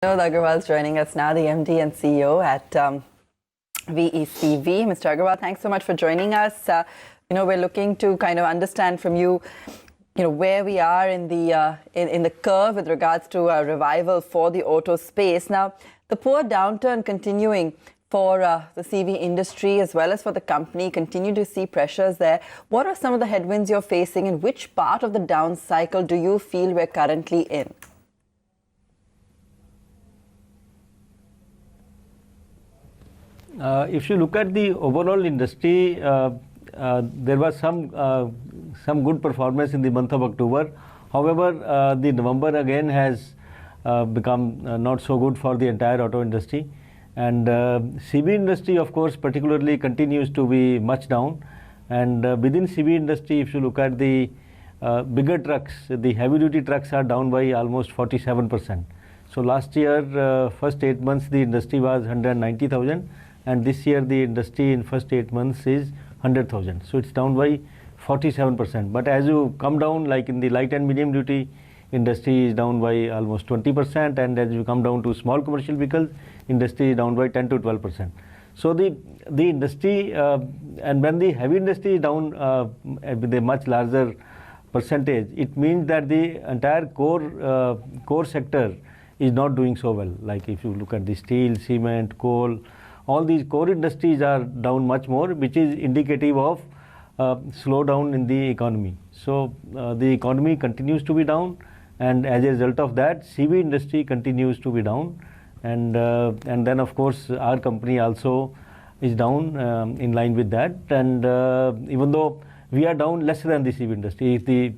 Vinod Aggarwal is joining us now, the MD and CEO at VECV. Mr. Aggarwal, thanks so much for joining us. We're looking to kind of understand from you, where we are in the curve with regards to a revival for the auto space. Now, the poor downturn continuing for the CV industry as well as for the company, continue to see pressures there. What are some of the headwinds you're facing, and which part of the down cycle do you feel we're currently in? If you look at the overall industry, there was some good performance in the month of October. However, the November again has become not so good for the entire auto industry. And CV industry, of course, particularly continues to be much down. And within CV industry, if you look at the bigger trucks, the heavy-duty trucks are down by almost 47%. So last year, first 8 months, the industry was 190,000. And this year the industry in first 8 months is 100,000. So it's down by 47%. But as you come down, like in the light and medium duty industry is down by almost 20%, and as you come down to small commercial vehicles, industry is down by 10 to 12%. So the industry, and when the heavy industry is down with a much larger percentage, it means that the entire core sector is not doing so well. Like if you look at the steel, cement, coal, all these core industries are down much more, which is indicative of slowdown in the economy. So the economy continues to be down, and as a result of that, CV industry continues to be down, and then of course our company also is down in line with that. And even though we are down less than the CV industry, if the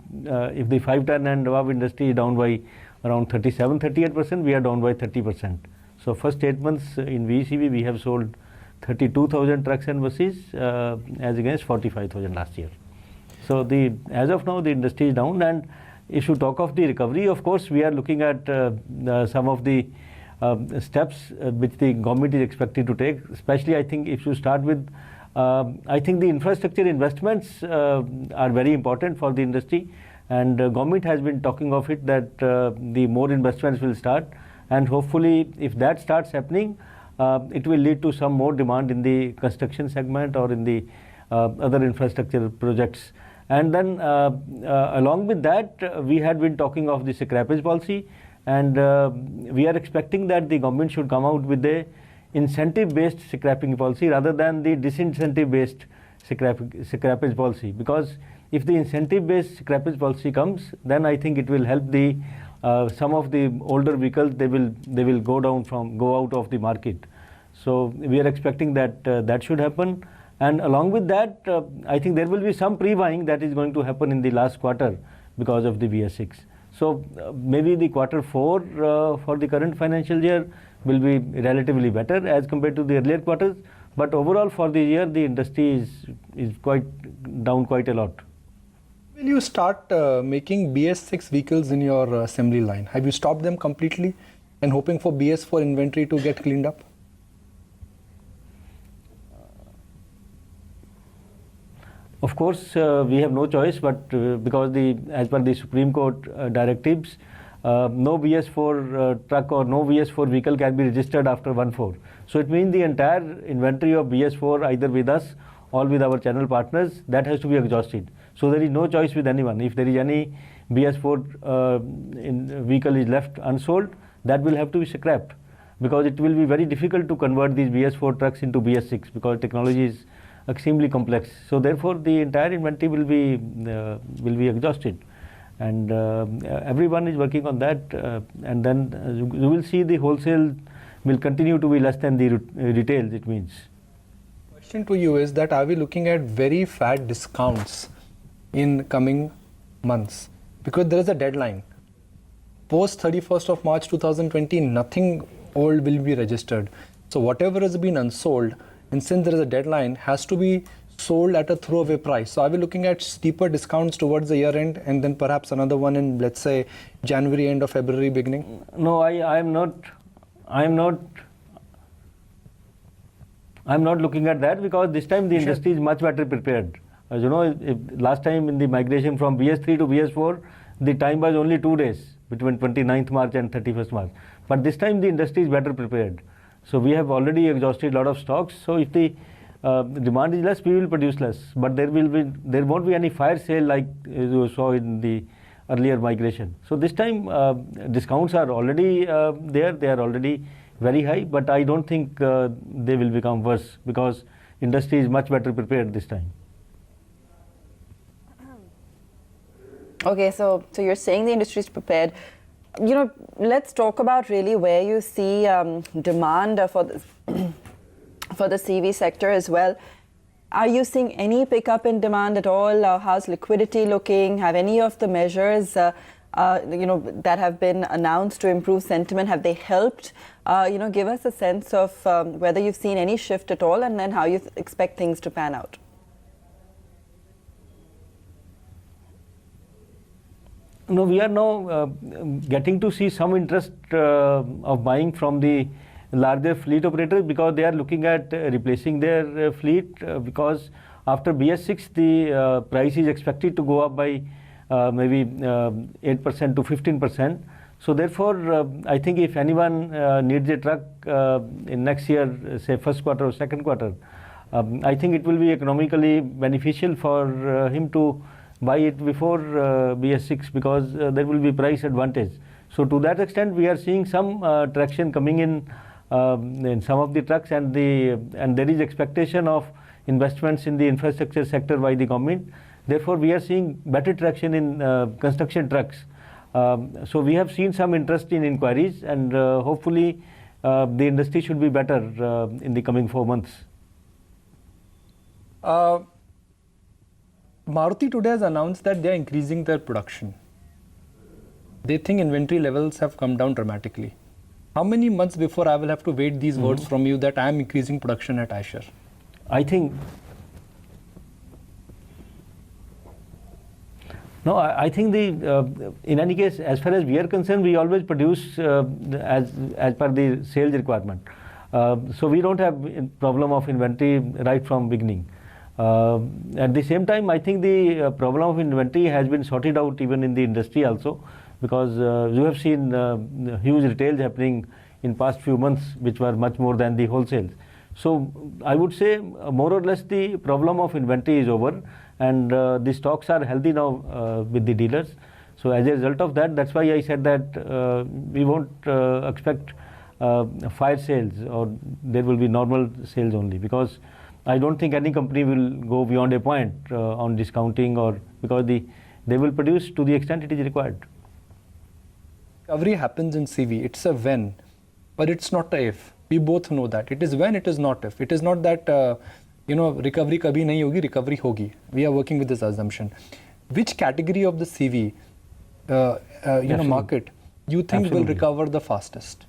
5-ton and above industry is down by around 38%, we are down by 30%. So first 8 months in VECV, we have sold 32,000 trucks and buses as against 45,000 last year. So as of now, the industry is down. And if you talk of the recovery, of course, we are looking at some of the steps which the government is expected to take. Especially, I think if you start with, I think the infrastructure investments are very important for the industry. And government has been talking of it that the more investments will start. And hopefully, if that starts happening, it will lead to some more demand in the construction segment or in the other infrastructure projects. And then along with that, we had been talking of the scrappage policy, and we are expecting that the government should come out with a incentive-based scrapping policy rather than the disincentive-based scrappage policy. Because if the incentive-based scrappage policy comes, then I think it will help the some of the older vehicles, they will go out of the market. So we are expecting that that should happen. And along with that, I think there will be some pre-buying that is going to happen in the last quarter because of the BS6. So maybe the quarter 4 for the current financial year will be relatively better as compared to the earlier quarters. But overall for the year, the industry is quite down quite a lot. Will you start making BS6 vehicles in your assembly line? Have you stopped them completely and hoping for BS4 inventory to get cleaned up? Of course, we have no choice, but because as per the Supreme Court directives, no BS4 truck or no BS4 vehicle can be registered after 1/4. So it means the entire inventory of BS4 either with us or with our channel partners, that has to be exhausted. So there is no choice with anyone. If there is any BS4 vehicle is left unsold, that will have to be scrapped, because it will be very difficult to convert these BS4 trucks into BS6 because technology is extremely complex. So therefore, the entire inventory will be exhausted, and everyone is working on that. And then you will see the wholesale will continue to be less than the retail. It means. Question to you is that, are we looking at very fat discounts in coming months? Because there is a deadline. Post 31st of March 2020, nothing old will be registered. So whatever has been unsold, and since there is a deadline, has to be sold at a throwaway price. So are we looking at steeper discounts towards the year end, and then perhaps another one in, let's say, January end or February beginning? No, I am not looking at that, because this time the industry is much better prepared. As you know, last time in the migration from BS3 to BS4, the time was only 2 days between 29th March and 31st March. But this time the industry is better prepared. So we have already exhausted a lot of stocks. So if the demand is less, we will produce less. But there won't be any fire sale like you saw in the earlier migration. So this time discounts are already there. They are already very high. But I don't think they will become worse because industry is much better prepared this time. Okay, so you're saying the industry is prepared. Let's talk about really where you see demand for the for the CV sector as well. Are you seeing any pickup in demand at all? How's liquidity looking? Have any of the measures that have been announced to improve sentiment, have they helped? Give us a sense of whether you've seen any shift at all, and then how you expect things to pan out. No, we are now getting to see some interest of buying from the larger fleet operators because they are looking at replacing their fleet because after BS6 the price is expected to go up by maybe 8% to 15%. So therefore, I think if anyone needs a truck in next year, say first quarter or second quarter, I think it will be economically beneficial for him to buy it before BS6 because there will be price advantage. So to that extent, we are seeing some traction coming in some of the trucks, and there is expectation of investments in the infrastructure sector by the government. Therefore, we are seeing better traction in construction trucks. So we have seen some interest in inquiries, and hopefully the industry should be better in the coming 4 months. Maruti today has announced that they are increasing their production. They think inventory levels have come down dramatically. How many months before I will have to wait these words from you that I am increasing production at Eicher? I think no. I think in any case, as far as we are concerned, we always produce as per the sales requirement. So we don't have a problem of inventory right from beginning. At the same time, I think the problem of inventory has been sorted out even in the industry also, because you have seen huge retails happening in past few months, which were much more than the wholesales. So I would say more or less the problem of inventory is over, and the stocks are healthy now with the dealers. So as a result of that, that's why I said that we won't expect fire sales, or there will be normal sales only, because I don't think any company will go beyond a point on discounting, or because they will produce to the extent it is required. Recovery happens in CV. It's a when, but it's not a if. We both know that. It is when, it is not if. It is not that, recovery kabhi nahi hogi, recovery hogi. We are working with this assumption. Which category of the CV, market, you think will recover the fastest?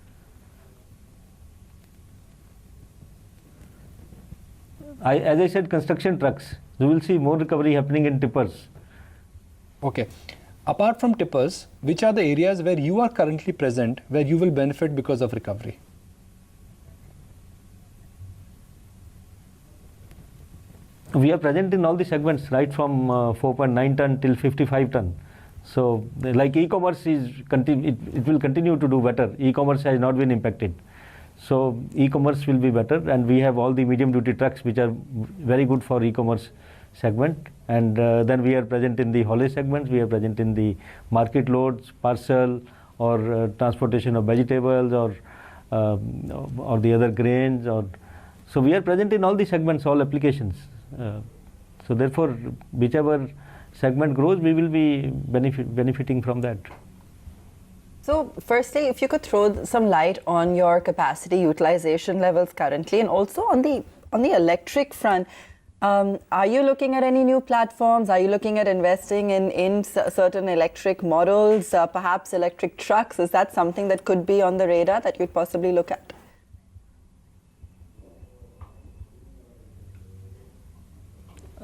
As I said, construction trucks. You will see more recovery happening in tippers. Okay. Apart from tippers, which are the areas where you are currently present, where you will benefit because of recovery? We are present in all the segments, right from 4.9 ton till 55 ton. So, like e-commerce it will continue to do better. E-commerce has not been impacted. So e-commerce will be better, and we have all the medium duty trucks which are very good for e-commerce segment, and then we are present in the haulage segments. We are present in the market loads, parcel, or transportation of vegetables, or the other grains, so we are present in all the segments, all applications. So therefore, whichever segment grows, we will be benefiting from that. So firstly, if you could throw some light on your capacity utilization levels currently, and also on the electric front, are you looking at any new platforms? Are you looking at investing in certain electric models, perhaps electric trucks? Is that something that could be on the radar that you'd possibly look at?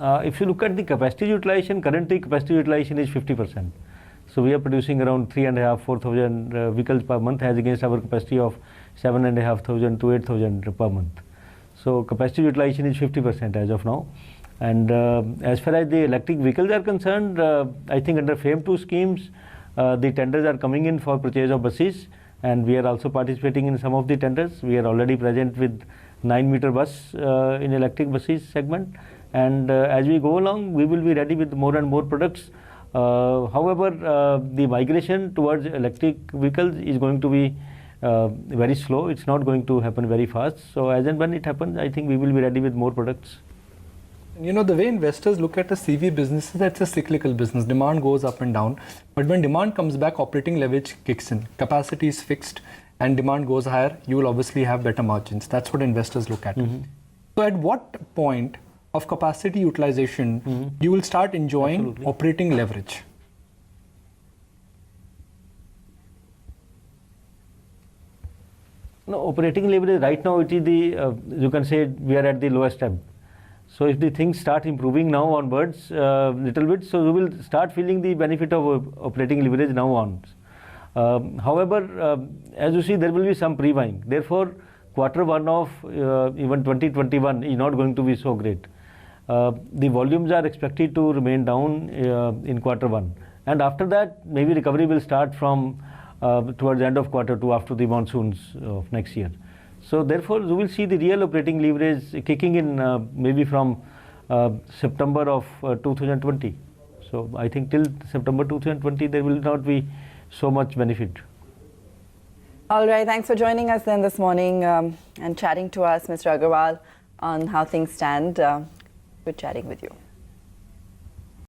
If you look at the capacity utilization, currently capacity utilization is 50%. So we are producing around 3,500-4,000 vehicles per month, as against our capacity of 7,500 to 8,000 per month. So capacity utilization is 50% as of now. And as far as the electric vehicles are concerned, I think under FAME 2 schemes, the tenders are coming in for purchase of buses. and we are also participating in some of the tenders. We are already present with 9-meter bus in electric buses segment, and as we go along, we will be ready with more and more products. However, the migration towards electric vehicles is going to be very slow. It's not going to happen very fast. So as and when it happens, I think we will be ready with more products. You know, the way investors look at a CV business is that it's a cyclical business. Demand goes up and down. But when demand comes back, operating leverage kicks in. Capacity is fixed and demand goes higher, you will obviously have better margins. That's what investors look at. So at what point of capacity utilization you will start enjoying operating leverage? No, operating leverage right now, it is the, you can say we are at the lowest ebb. So if the things start improving now onwards little bit, so we will start feeling the benefit of operating leverage now on. However, as you see, there will be some pre-buying. Therefore, Q1 of even 2021 is not going to be so great. The volumes are expected to remain down in Q1. And after that, maybe recovery will start from towards the end of Q2 after the monsoons of next year. So therefore, you will see the real operating leverage kicking in maybe from September of 2020. So I think till September 2020, there will not be so much benefit. All right, thanks for joining us then this morning and chatting to us, Mr. Aggarwal, on how things stand. Good chatting with you.